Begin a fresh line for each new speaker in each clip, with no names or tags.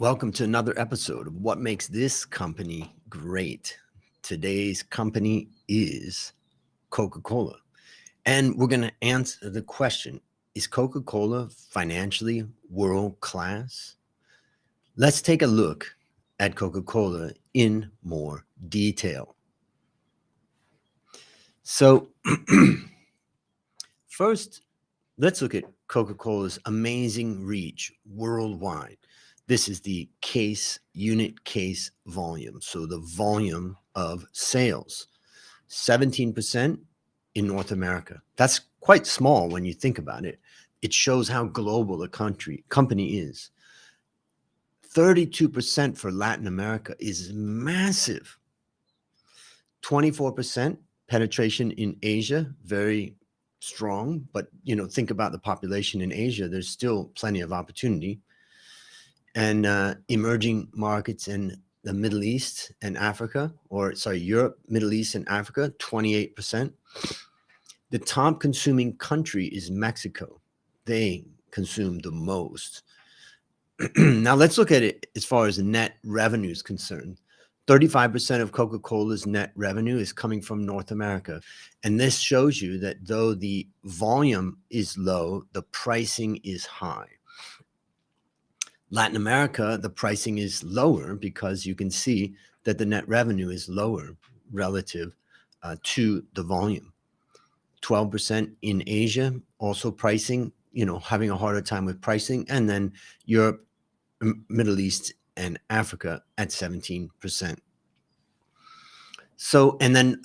Welcome to another episode of What Makes This Company Great. Today's company is Coca-Cola. And we're going to answer the question, is Coca-Cola financially world class? Let's take a look at Coca-Cola in more detail. So first, let's look at Coca-Cola's amazing reach worldwide. This is the unit case volume. So the volume of sales, 17% in North America. That's quite small when you think about it. It shows how global the company is. 32% for Latin America is massive. 24% penetration in Asia, very strong, but think about the population in Asia, there's still plenty of opportunity. And emerging markets in the Middle East and Africa, Europe, Middle East and Africa, 28%. The top consuming country is Mexico. They consume the most. Now let's look at it as far as net revenue is concerned. 35% of Coca-Cola's net revenue is coming from North America. And this shows you that though the volume is low, the pricing is high. Latin America, the pricing is lower because you can see that the net revenue is lower relative to the volume. 12% in Asia, also pricing, having a harder time with pricing. And then Europe, Middle East, and Africa at 17%. So, and then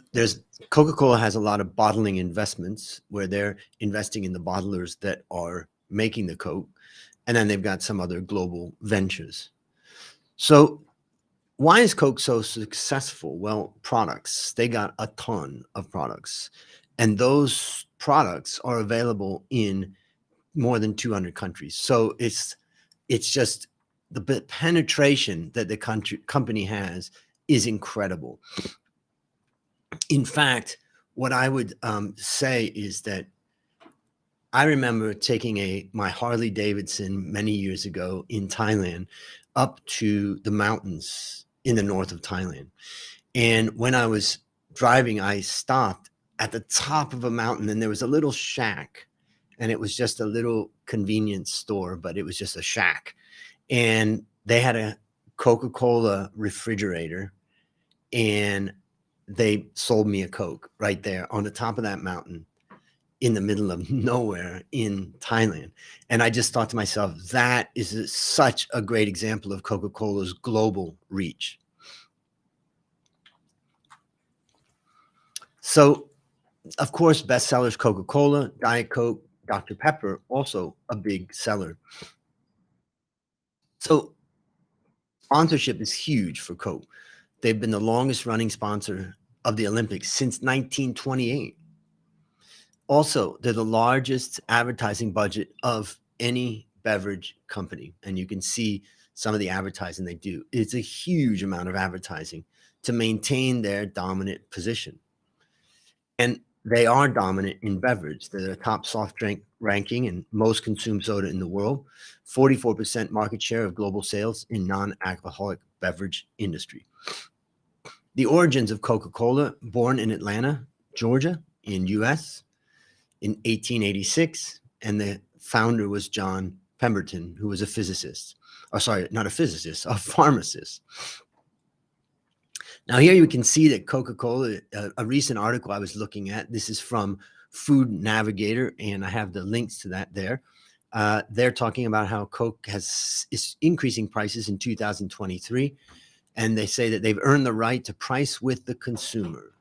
Coca-Cola has a lot of bottling investments where they're investing in the bottlers that are making the Coke. And then they've got some other global ventures. So why is Coke so successful? Well, products. They got a ton of products. And those products are available in more than 200 countries. So it's just the penetration that the company has is incredible. In fact, what I would say is that I remember taking my Harley Davidson many years ago in Thailand up to the mountains in the north of Thailand. And when I was driving, I stopped at the top of a mountain and there was a little shack, and it was just a little convenience store, but it was just a shack. And they had a Coca-Cola refrigerator and they sold me a Coke right there on the top of that mountain in the middle of nowhere in Thailand. And I just thought to myself, that is such a great example of Coca-Cola's global reach. So, of course, bestsellers, Coca-Cola, Diet Coke, Dr. Pepper, also a big seller. So sponsorship is huge for Coke. They've been the longest running sponsor of the Olympics since 1928. Also, they're the largest advertising budget of any beverage company. And you can see some of the advertising they do. It's a huge amount of advertising to maintain their dominant position. And they are dominant in beverage. They're the top soft drink ranking and most consumed soda in the world. 44% market share of global sales in non-alcoholic beverage industry. The origins of Coca-Cola, born in Atlanta, Georgia, in US in 1886. And the founder was John Pemberton, who was a physicist. Oh, sorry, not a physicist, a pharmacist. Now here you can see that Coca-Cola, a recent article I was looking at, this is from Food Navigator, and I have the links to that there. They're talking about how Coke is increasing prices in 2023, and they say that they've earned the right to price with the consumer.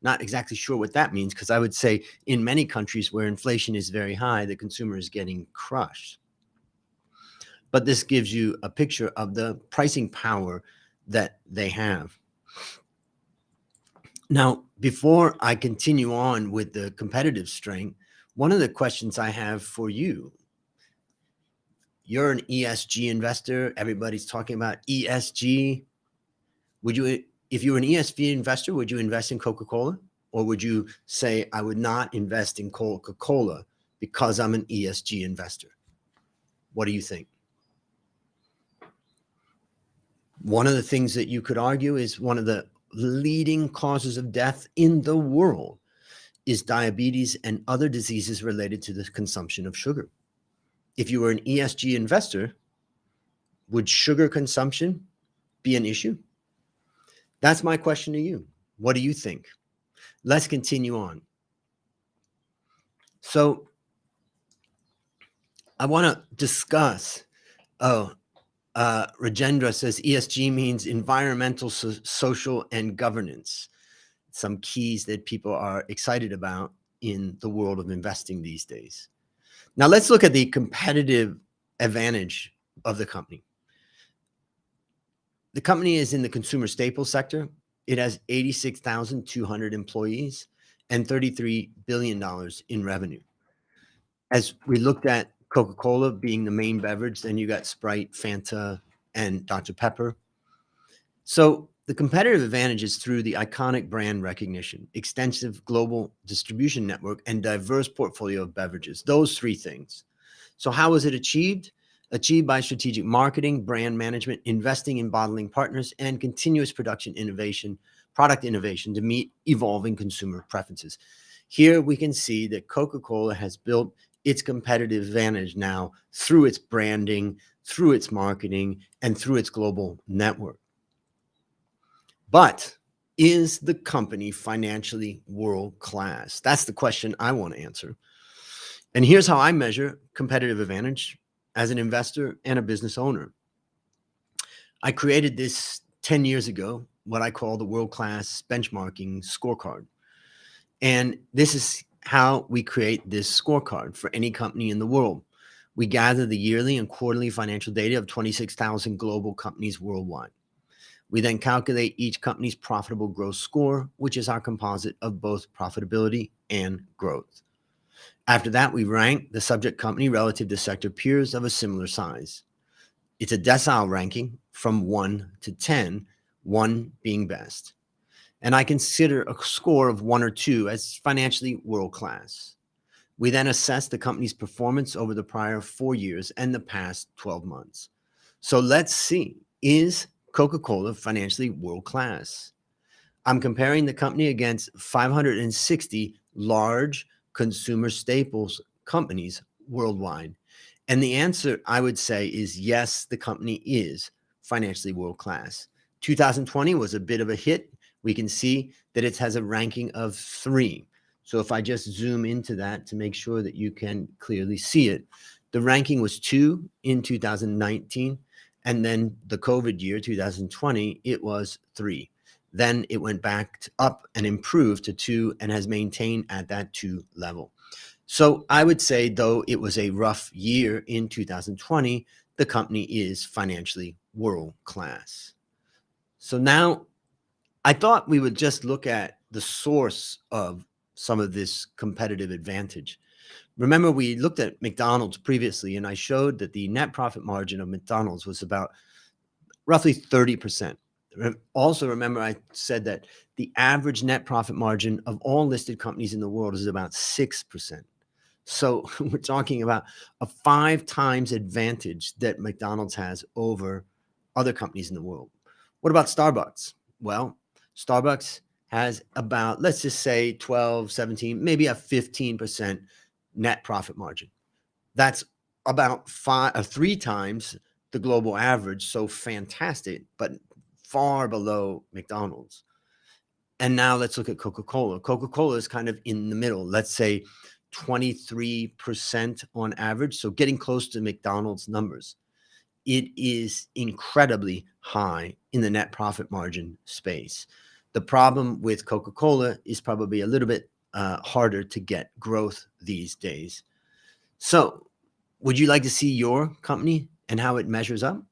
Not exactly sure what that means, because I would say in many countries where inflation is very high, the consumer is getting crushed. But this gives you a picture of the pricing power that they have. Now, before I continue on with the competitive strength, one of the questions I have for you, you're an ESG investor. Everybody's talking about ESG. If you were an ESG investor, would you invest in Coca-Cola? Or would you say, I would not invest in Coca-Cola because I'm an ESG investor? What do you think? One of the things that you could argue is one of the leading causes of death in the world is diabetes and other diseases related to the consumption of sugar. If you were an ESG investor, would sugar consumption be an issue? That's my question to you. What do you think? Let's continue on. So I want to discuss. Rajendra says ESG means environmental, social, and governance. Some keys that people are excited about in the world of investing these days. Now let's look at the competitive advantage of the company. The company is in the consumer staples sector. It has 86,200 employees and $33 billion in revenue. As we looked at Coca-Cola being the main beverage, then you got Sprite, Fanta, and Dr. Pepper. So the competitive advantage is through the iconic brand recognition, extensive global distribution network, and diverse portfolio of beverages. Those three things. So how was it achieved? Achieved by strategic marketing, brand management, investing in bottling partners, and continuous product innovation to meet evolving consumer preferences. Here we can see that Coca-Cola has built its competitive advantage now through its branding, through its marketing, and through its global network. But is the company financially world-class? That's the question I want to answer. And here's how I measure competitive advantage as an investor and a business owner. I created this 10 years ago, what I call the world-class benchmarking scorecard. And this is how we create this scorecard for any company in the world. We gather the yearly and quarterly financial data of 26,000 global companies worldwide. We then calculate each company's profitable growth score, which is our composite of both profitability and growth. After that, we rank the subject company relative to sector peers of a similar size. It's a decile ranking from 1 to 10, 1 being best. And I consider a score of 1 or 2 as financially world-class. We then assess the company's performance over the prior 4 years and the past 12 months. So let's see, is Coca-Cola financially world-class? I'm comparing the company against 560 large consumer staples companies worldwide. And the answer, I would say, is yes, the company is financially world-class. 2020 was a bit of a hit. We can see that it has a ranking of 3. So if I just zoom into that to make sure that you can clearly see it, the ranking was 2 in 2019. And then the COVID year, 2020, it was 3. Then it went back up and improved to 2 and has maintained at that 2 level. So I would say, though it was a rough year in 2020, the company is financially world-class. So now I thought we would just look at the source of some of this competitive advantage. Remember, we looked at McDonald's previously, and I showed that the net profit margin of McDonald's was about roughly 30%. Also, remember, I said that the average net profit margin of all listed companies in the world is about 6%. So we're talking about a 5 times advantage that McDonald's has over other companies in the world. What about Starbucks? Well, Starbucks has about, let's just say 12, 17, maybe a 15% net profit margin. That's about 3 times the global average. So fantastic, but far below McDonald's. And now let's look at Coca-Cola. Coca-Cola is kind of in the middle. Let's say 23% on average. So getting close to McDonald's numbers. It is incredibly high in the net profit margin space. The problem with Coca-Cola is probably a little bit harder to get growth these days. So would you like to see your company and how it measures up?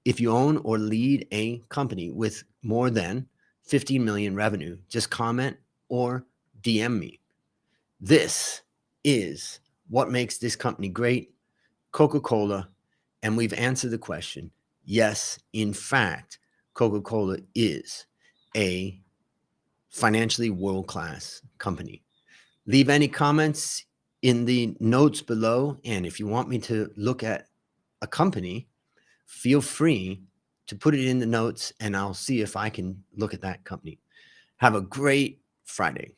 If you own or lead a company with more than 15 million revenue, just comment or DM me. This is what makes this company great, Coca-Cola. And we've answered the question. Yes, in fact, Coca-Cola is a financially world-class company. Leave any comments in the notes below. And if you want me to look at a company, feel free to put it in the notes, and I'll see if I can look at that company. Have a great Friday.